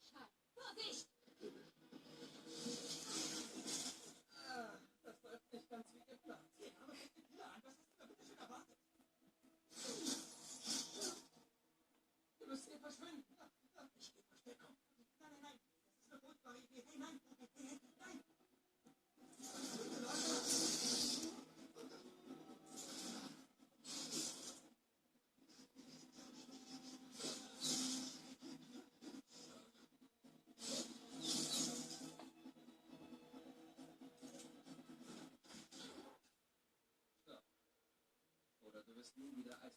Schade. Vorsicht! Das läuft nicht ganz wie geplant. Ja, aber bitte Plan, was hast du da bitte schon erwartet? Du musst hier verschwinden. Ich geh Versteckung. Nein. Das ist eine furchtbare Idee. Hey, nein. Nein. Stopp. Oder du wirst nie wieder als